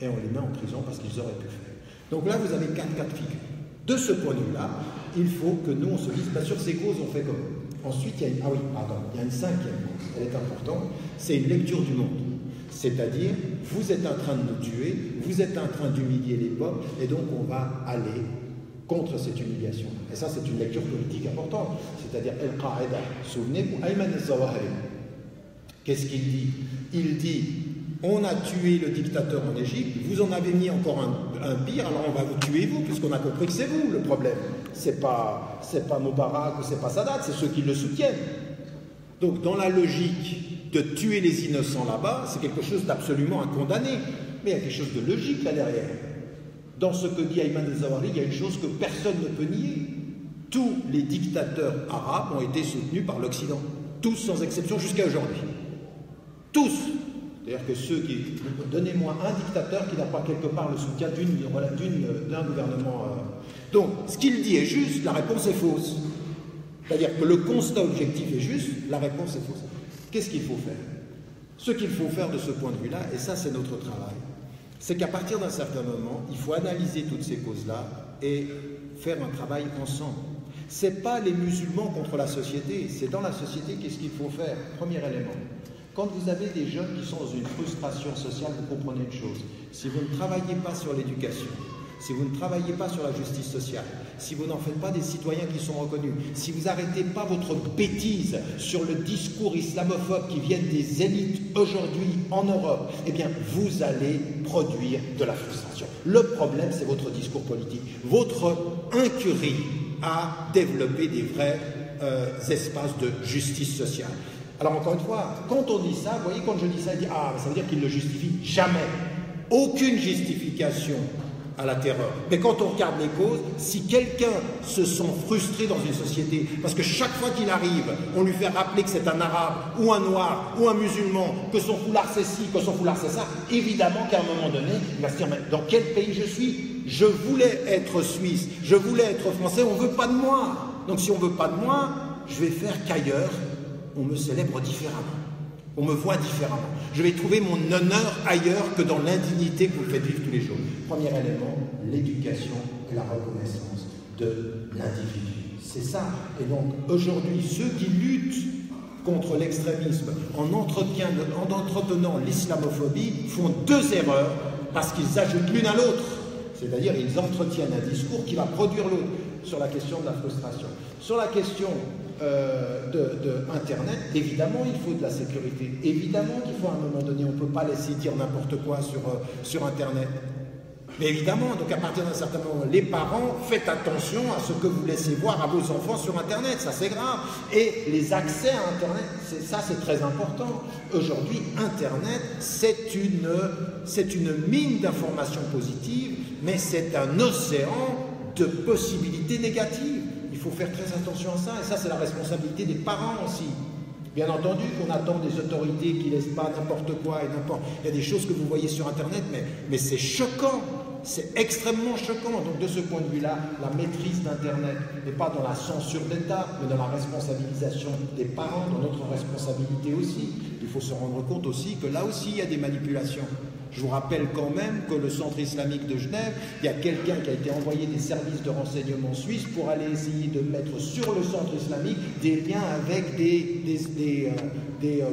et on les met en prison parce qu'ils auraient pu faire. Donc là, vous avez 4 cas de figure. De ce point de vue-là, il faut que nous, on se dise, bah, sur ces causes, on fait comment? Ensuite, il y a une 5e cause, elle est importante, c'est une lecture du monde. C'est-à-dire, vous êtes en train de nous tuer, vous êtes en train d'humilier les peuples, et donc on va aller contre cette humiliation. Et ça, c'est une lecture politique importante. C'est-à-dire, Al-Qaïda, souvenez-vous, Ayman al-Zawahiri, qu'est-ce qu'il dit? Il dit, on a tué le dictateur en Égypte, vous en avez mis encore un pire, alors on va vous tuer vous, puisqu'on a compris que c'est vous le problème. C'est pas Moubarak ou c'est pas Sadat, c'est ceux qui le soutiennent. Donc dans la logique de tuer les innocents là-bas, c'est quelque chose d'absolument à condamner. Mais il y a quelque chose de logique là derrière. Dans ce que dit Ayman al-Zawahiri, il y a une chose que personne ne peut nier. Tous les dictateurs arabes ont été soutenus par l'Occident. Tous sans exception jusqu'à aujourd'hui. Tous. C'est-à-dire que ceux qui... Donnez-moi un dictateur qui n'a pas quelque part le soutien d'un gouvernement... Donc, ce qu'il dit est juste, la réponse est fausse. C'est-à-dire que le constat objectif est juste, la réponse est fausse. Qu'est-ce qu'il faut faire? Ce qu'il faut faire de ce point de vue-là, et ça c'est notre travail, c'est qu'à partir d'un certain moment, il faut analyser toutes ces causes-là et faire un travail ensemble. Ce n'est pas les musulmans contre la société, c'est dans la société qu'est-ce qu'il faut faire. Premier élément. Quand vous avez des jeunes qui sont dans une frustration sociale, vous comprenez une chose. Si vous ne travaillez pas sur l'éducation, si vous ne travaillez pas sur la justice sociale, si vous n'en faites pas des citoyens qui sont reconnus, si vous n'arrêtez pas votre bêtise sur le discours islamophobe qui viennent des élites aujourd'hui en Europe, eh bien, vous allez produire de la frustration. Le problème, c'est votre discours politique, votre incurie à développer des vrais espaces de justice sociale. Alors encore une fois, quand on dit ça, vous voyez, quand je dis ça, il dit « Ah, ça veut dire qu'il ne le justifie jamais. » Aucune justification à la terreur. Mais quand on regarde les causes, si quelqu'un se sent frustré dans une société, parce que chaque fois qu'il arrive, on lui fait rappeler que c'est un arabe, ou un noir, ou un musulman, que son foulard c'est ci, que son foulard c'est ça, évidemment qu'à un moment donné, il va se dire, mais dans quel pays je suis? Je voulais être suisse, je voulais être français, on ne veut pas de moi. Donc si on ne veut pas de moi, je vais faire qu'ailleurs, on me célèbre différemment. On me voit différemment. Je vais trouver mon honneur ailleurs que dans l'indignité que vous faites vivre tous les jours. Premier élément, l'éducation et la reconnaissance de l'individu. C'est ça. Et donc, aujourd'hui, ceux qui luttent contre l'extrémisme en entretenant l'islamophobie font 2 erreurs parce qu'ils ajoutent l'une à l'autre. C'est-à-dire, ils entretiennent un discours qui va produire l'autre sur la question de la frustration. Sur la question Internet, évidemment il faut de la sécurité, évidemment qu'il faut à un moment donné, on ne peut pas laisser dire n'importe quoi sur Internet. Mais évidemment, donc à partir d'un certain moment, les parents, faites attention à ce que vous laissez voir à vos enfants sur Internet, ça c'est grave. Et les accès à Internet, ça c'est très important. Aujourd'hui, Internet, c'est une mine d'informations positives, mais c'est un océan de possibilités négatives. Il faut faire très attention à ça, et ça c'est la responsabilité des parents aussi. Bien entendu qu'on attend des autorités qui ne laissent pas n'importe quoi et n'importe... Il y a des choses que vous voyez sur Internet, mais c'est choquant, c'est extrêmement choquant. Donc de ce point de vue-là, la maîtrise d'Internet n'est pas dans la censure d'État, mais dans la responsabilisation des parents, dans notre responsabilité aussi. Il faut se rendre compte aussi que là aussi il y a des manipulations. Je vous rappelle quand même que le centre islamique de Genève, il y a quelqu'un qui a été envoyé des services de renseignement suisses pour aller essayer de mettre sur le centre islamique des liens avec des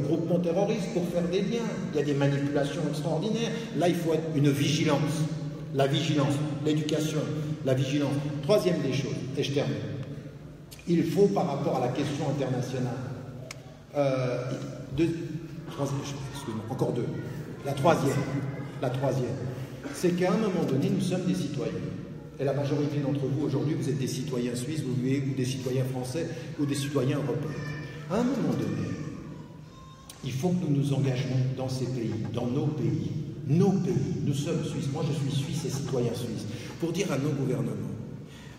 groupements terroristes pour faire des liens. Il y a des manipulations extraordinaires. Là, il faut être une vigilance. La vigilance, l'éducation, la vigilance. Troisième des choses, et je termine. Il faut, par rapport à la question internationale, excusez-moi, encore 2. La troisième, c'est qu'à un moment donné, nous sommes des citoyens. Et la majorité d'entre vous, aujourd'hui, vous êtes des citoyens suisses, ou des citoyens français, ou des citoyens européens. À un moment donné, il faut que nous nous engagions dans ces pays, dans nos pays. Nos pays, nous sommes suisses, moi je suis suisse et citoyen suisse, pour dire à nos gouvernements,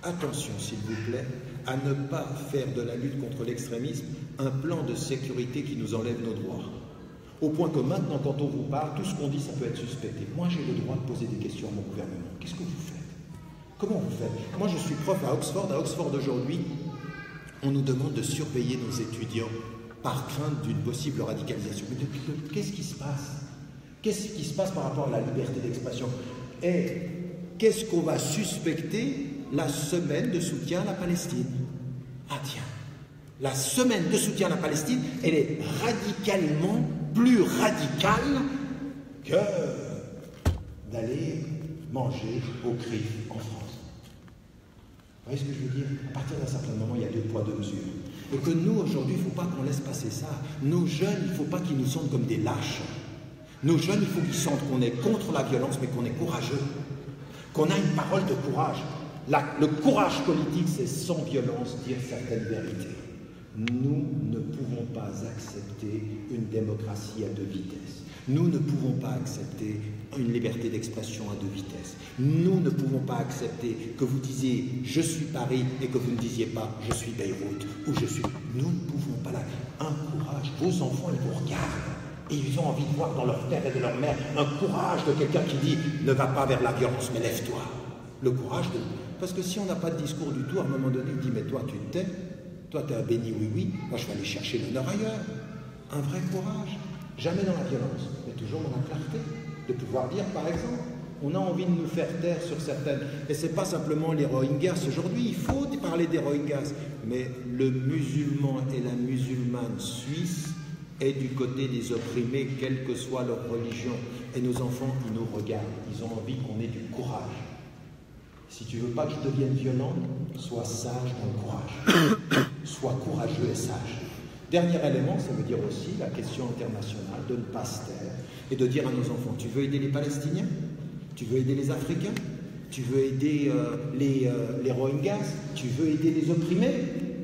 attention s'il vous plaît, à ne pas faire de la lutte contre l'extrémisme un plan de sécurité qui nous enlève nos droits. Au point que maintenant, quand on vous parle, tout ce qu'on dit, ça peut être suspecté. Moi, j'ai le droit de poser des questions à mon gouvernement. Qu'est-ce que vous faites? Comment vous faites? Moi, je suis prof à Oxford. À Oxford, aujourd'hui, on nous demande de surveiller nos étudiants par crainte d'une possible radicalisation. Mais qu'est-ce qui se passe? Qu'est-ce qui se passe par rapport à la liberté d'expression? Et qu'est-ce qu'on va suspecter la semaine de soutien à la Palestine? Ah tiens, la semaine de soutien à la Palestine, elle est radicalement plus radicale que d'aller manger au CRIF en France. Vous voyez ce que je veux dire? À partir d'un certain moment, il y a 2 poids 2 mesures. Et que nous, aujourd'hui, il ne faut pas qu'on laisse passer ça. Nos jeunes, il ne faut pas qu'ils nous sentent comme des lâches. Nos jeunes, il faut qu'ils sentent qu'on est contre la violence, mais qu'on est courageux. Qu'on a une parole de courage. Le courage politique, c'est sans violence dire certaines vérités. Nous ne pouvons pas accepter une démocratie à 2 vitesses. Nous ne pouvons pas accepter une liberté d'expression à 2 vitesses. Nous ne pouvons pas accepter que vous disiez « je suis Paris » et que vous ne disiez pas « je suis Beyrouth » ou « je suis… » Nous ne pouvons pas là. Un courage. Vos enfants, ils vous regardent. Et ils ont envie de voir dans leur père et de leur mère un courage de quelqu'un qui dit « ne va pas vers la violence, mais lève-toi ». Le courage de… Parce que si on n'a pas de discours du tout, à un moment donné, il dit « mais toi, tu te tais, toi, tu es un béni oui-oui, moi, je vais aller chercher l'honneur ailleurs ». Un vrai courage, jamais dans la violence, mais toujours dans la clarté, de pouvoir dire, par exemple, on a envie de nous faire taire sur certaines… Et ce n'est pas simplement les Rohingyas aujourd'hui, il faut parler des Rohingyas, mais le musulman et la musulmane suisse est du côté des opprimés, quelle que soit leur religion. Et nos enfants, ils nous regardent, ils ont envie qu'on ait du courage. Si tu ne veux pas que je devienne violent, sois sage dans le courage. Sois courageux et sage. Dernier élément, ça veut dire aussi la question internationale, de ne pas se taire et de dire à nos enfants, tu veux aider les Palestiniens? Tu veux aider les Africains? Tu veux aider les Rohingyas? Tu veux aider les opprimés?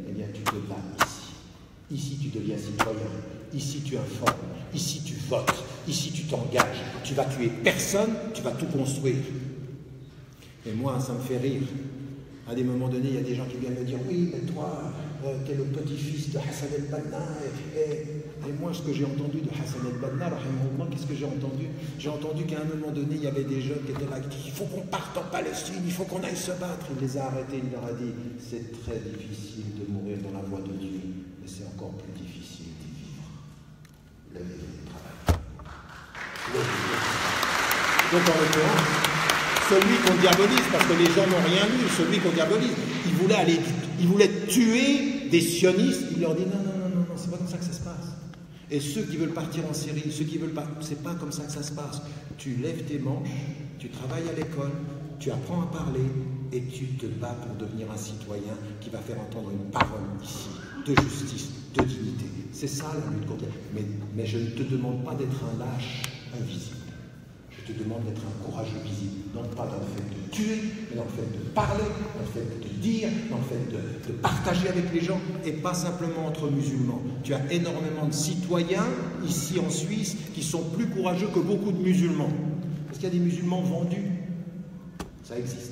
Eh bien, tu te bats ici. Ici, tu deviens citoyen. Ici, tu informes. Ici, tu votes. Ici, tu t'engages. Tu vas tuer personne, tu vas tout construire. Et moi, ça me fait rire. À des moments donnés, il y a des gens qui viennent me dire « Oui, mais toi, tu es le petit-fils de Hassan el-Banna. » Et moi, ce que j'ai entendu de Hassan el-Banna, qu'est-ce que j'ai entendu? J'ai entendu qu'à un moment donné, il y avait des jeunes qui étaient là, qui disaient « Il faut qu'on parte en Palestine, il faut qu'on aille se battre. » Il les a arrêtés, il leur a dit « C'est très difficile de mourir dans la voie de Dieu, mais c'est encore plus difficile d'y vivre. Levez le travail. Levez le travail. » Donc, en l'occurrence, celui qu'on diabolise, parce que les gens n'ont rien lu, celui qu'on diabolise, il voulait tuer des sionistes, il leur dit non, c'est pas comme ça que ça se passe. Et ceux qui veulent partir en Syrie, ceux qui veulent pas, c'est pas comme ça que ça se passe. Tu lèves tes manches, tu travailles à l'école, tu apprends à parler et tu te bats pour devenir un citoyen qui va faire entendre une parole ici, de justice, de dignité. C'est ça la lutte contre. Mais je ne te demande pas d'être un lâche invisible. Je te demande d'être un courageux visible, non pas dans le fait de tuer, mais dans le fait de parler, dans le fait de dire, dans le fait de partager avec les gens, et pas simplement entre musulmans. Tu as énormément de citoyens, ici en Suisse, qui sont plus courageux que beaucoup de musulmans. Parce qu'il y a des musulmans vendus, ça existe.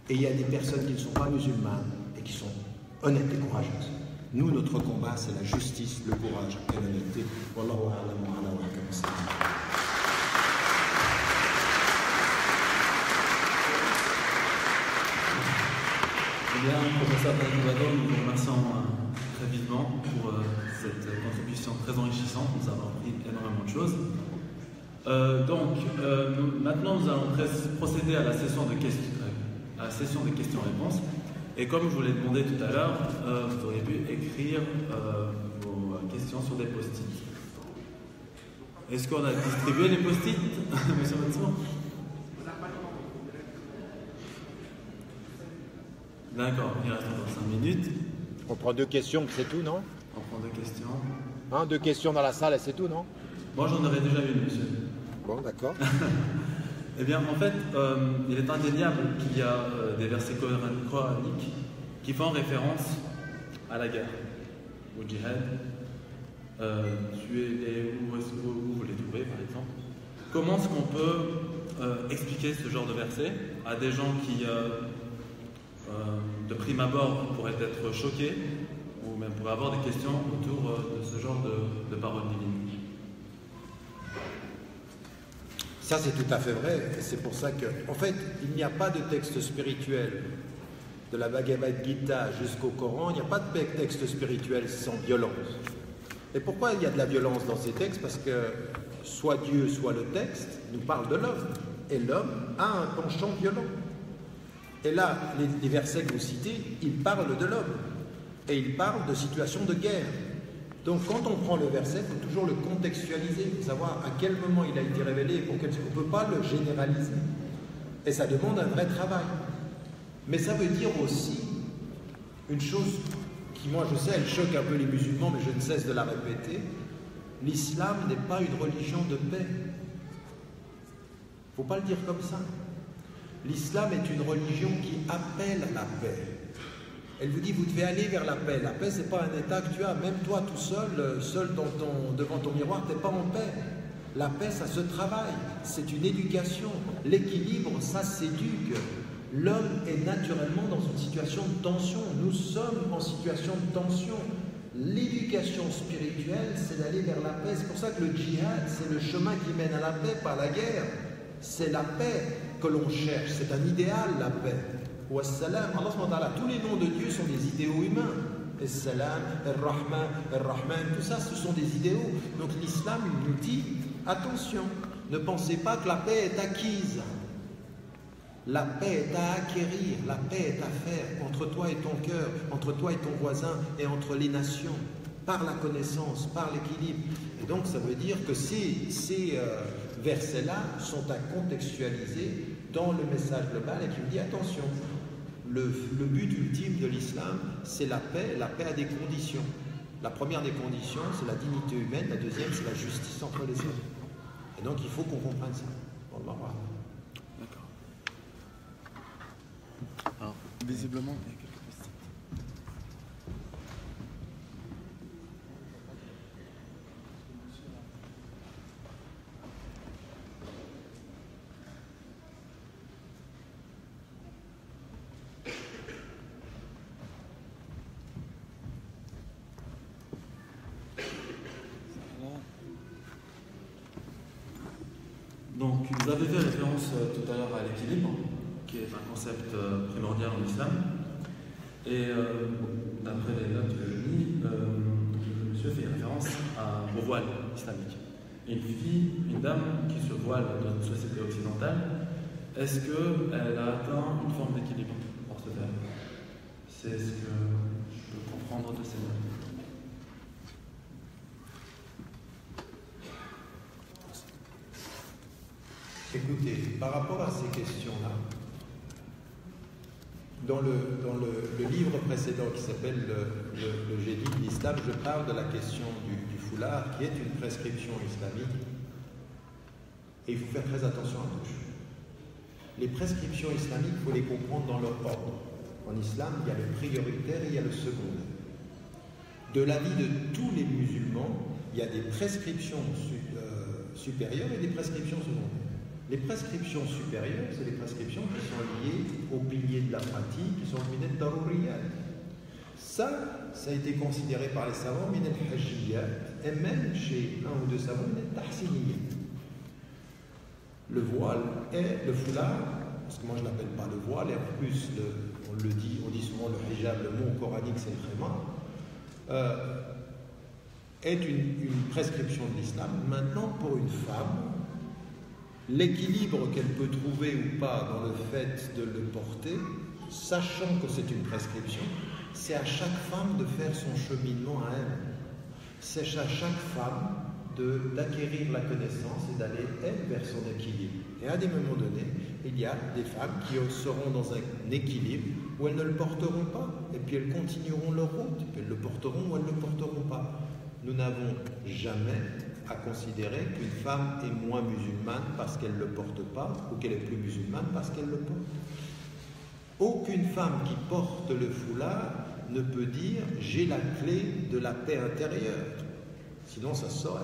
Et il y a des personnes qui ne sont pas musulmanes, et qui sont honnêtes et courageuses. Nous, notre combat, c'est la justice, le courage et l'honnêteté. Wallahu a'lam wa ala wa hakam. Bien, professeur Taïkovador, nous vous remercions très vivement pour cette contribution très enrichissante. Nous avons appris énormément de choses. Maintenant, nous allons procéder à la session de questions-réponses. Et comme je vous l'ai demandé tout à l'heure, vous auriez pu écrire vos questions sur des post-it. Est-ce qu'on a distribué les post-it, monsieur Mathieu? D'accord, il reste encore 5 minutes. On prend 2 questions, c'est tout, non? On prend 2 questions. 2 questions dans la salle et c'est tout, non? Moi, j'en aurais déjà une, monsieur. Bon, d'accord. Eh bien, en fait, il est indéniable qu'il y a des versets coraniques qui font référence à la guerre, au djihad. Où vous les trouvez, par exemple. Comment est-ce qu'on peut expliquer ce genre de versets à des gens qui, de prime abord, pourraient être choqués ou même pourraient avoir des questions autour de ce genre de paroles divines? Ça, c'est tout à fait vrai. C'est pour ça que, en fait, il n'y a pas de texte spirituel de la Bhagavad Gita jusqu'au Coran. Il n'y a pas de texte spirituel sans violence. Et pourquoi il y a de la violence dans ces textes? Parce que soit Dieu, soit le texte nous parle de l'homme. Et l'homme a un penchant violent. Et là, les versets que vous citez, ils parlent de l'homme. Et ils parlent de situations de guerre. Donc quand on prend le verset, il faut toujours le contextualiser, pour savoir à quel moment il a été révélé, on ne peut pas le généraliser. Et ça demande un vrai travail. Mais ça veut dire aussi une chose qui, moi je sais, elle choque un peu les musulmans, mais je ne cesse de la répéter. L'islam n'est pas une religion de paix. Il ne faut pas le dire comme ça. L'islam est une religion qui appelle à la paix. Elle vous dit, vous devez aller vers la paix. La paix, ce n'est pas un état que tu as. Même toi, tout seul devant ton miroir, tu n'es pas en paix. La paix, ça se travaille. C'est une éducation. L'équilibre, ça s'éduque. L'homme est naturellement dans une situation de tension. Nous sommes en situation de tension. L'éducation spirituelle, c'est d'aller vers la paix. C'est pour ça que le djihad, c'est le chemin qui mène à la paix, pas à la guerre. C'est la paix que l'on cherche. C'est un idéal, la paix. Wassalam, Allah subhanahu wa ta'ala, tous les noms de Dieu sont des idéaux humains. As-salam, Ar-Rahman, tout ça, ce sont des idéaux. Donc l'islam nous dit, attention, ne pensez pas que la paix est acquise. La paix est à acquérir, la paix est à faire entre toi et ton cœur, entre toi et ton voisin et entre les nations, par la connaissance, par l'équilibre. Et donc ça veut dire que ces versets-là sont à contextualiser dans le message global et qui nous dit attention, le but ultime de l'islam, c'est la paix. La paix a des conditions. La première des conditions, c'est la dignité humaine. La deuxième, c'est la justice entre les hommes. Et donc, il faut qu'on comprenne ça. D'accord. Alors, visiblement, il y a quelques questions. Donc, vous avez fait référence tout à l'heure à l'équilibre, qui est un concept primordial en islam. Et d'après les notes que je lis, le monsieur fait référence au voile islamique. Une fille, une dame qui se voile dans une société occidentale, est-ce qu'elle a atteint une forme d'équilibre pour ce faire? C'est ce que je peux comprendre de ces notes. Écoutez, par rapport à ces questions-là, dans le livre précédent qui s'appelle le Génie de l'Islam, je parle de la question du foulard, qui est une prescription islamique. Et il faut faire très attention à tout. Les prescriptions islamiques, il faut les comprendre dans leur ordre. En islam, il y a le prioritaire et il y a le secondaire. De l'avis de tous les musulmans, il y a des prescriptions supérieures et des prescriptions secondaires. Les prescriptions supérieures, c'est les prescriptions qui sont liées aux piliers de la pratique, qui sont min al-daruriyat. Ça a été considéré par les savants min al-hajjiyat, et même chez un ou deux savants min al-tahsiniyat. Le voile et le foulard, parce que moi je n'appelle pas le voile, et en plus on dit souvent le hijab, le mot coranique c'est le khimar, est une prescription de l'islam. Maintenant, pour une femme, l'équilibre qu'elle peut trouver ou pas dans le fait de le porter, sachant que c'est une prescription, c'est à chaque femme de faire son cheminement à elle. C'est à chaque femme d'acquérir la connaissance et d'aller, elle, vers son équilibre. Et à des moments donnés, il y a des femmes qui seront dans un équilibre où elles ne le porteront pas, et puis elles continueront leur route, puis elles le porteront ou elles ne le porteront pas. Nous n'avons jamais à considérer qu'une femme est moins musulmane parce qu'elle ne le porte pas, ou qu'elle est plus musulmane parce qu'elle le porte. Aucune femme qui porte le foulard ne peut dire « j'ai la clé de la paix intérieure », sinon ça se saurait.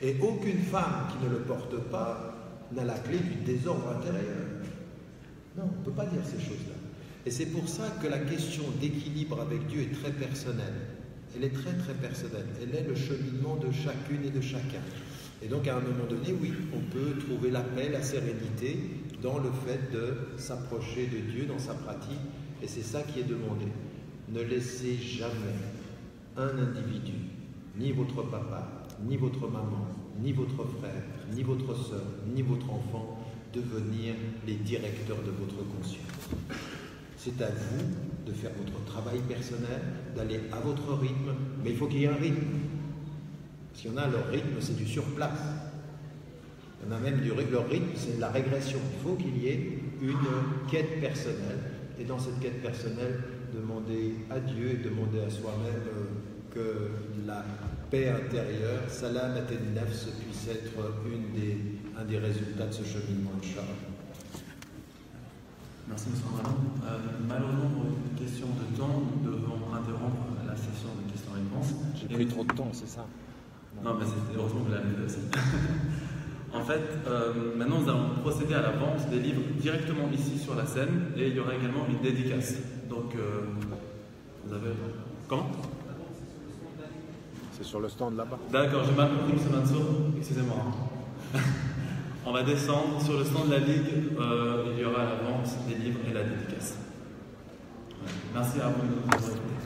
Et aucune femme qui ne le porte pas n'a la clé du désordre intérieur. Non, on ne peut pas dire ces choses-là. Et c'est pour ça que la question d'équilibre avec Dieu est très personnelle. Elle est très très personnelle. Elle est le cheminement de chacune et de chacun. Et donc à un moment donné, oui, on peut trouver la paix, la sérénité dans le fait de s'approcher de Dieu dans sa pratique. Et c'est ça qui est demandé. Ne laissez jamais un individu, ni votre papa, ni votre maman, ni votre frère, ni votre sœur, ni votre enfant, devenir les directeurs de votre conscience. C'est à vous de faire votre travail personnel, d'aller à votre rythme, mais il faut qu'il y ait un rythme. Parce qu'il y en a, leur rythme, c'est du surplace. Il y en a même leur rythme, c'est de la régression. Il faut qu'il y ait une quête personnelle. Et dans cette quête personnelle, demander à Dieu et demander à soi-même que la paix intérieure, salam at-nafs, puisse être un des résultats de ce cheminement, Inch'Allah. Merci, M. Ramadan. Malheureusement, pour une question de temps, nous devons interrompre la session de questions-réponses. J'ai pris trop de temps, c'est ça? Non, mais heureusement que vous l'avez fait aussi. En fait, maintenant, nous allons procéder à la vente des livres directement ici sur la scène et il y aura également une dédicace. Donc, vous avez... Comment? C'est sur le stand là-bas. D'accord, j'ai mal compris, M. Mansour. Excusez-moi. On va descendre sur le stand de la Ligue. Il y aura la vente des livres et la dédicace. Merci à vous de nous avoir écoutés.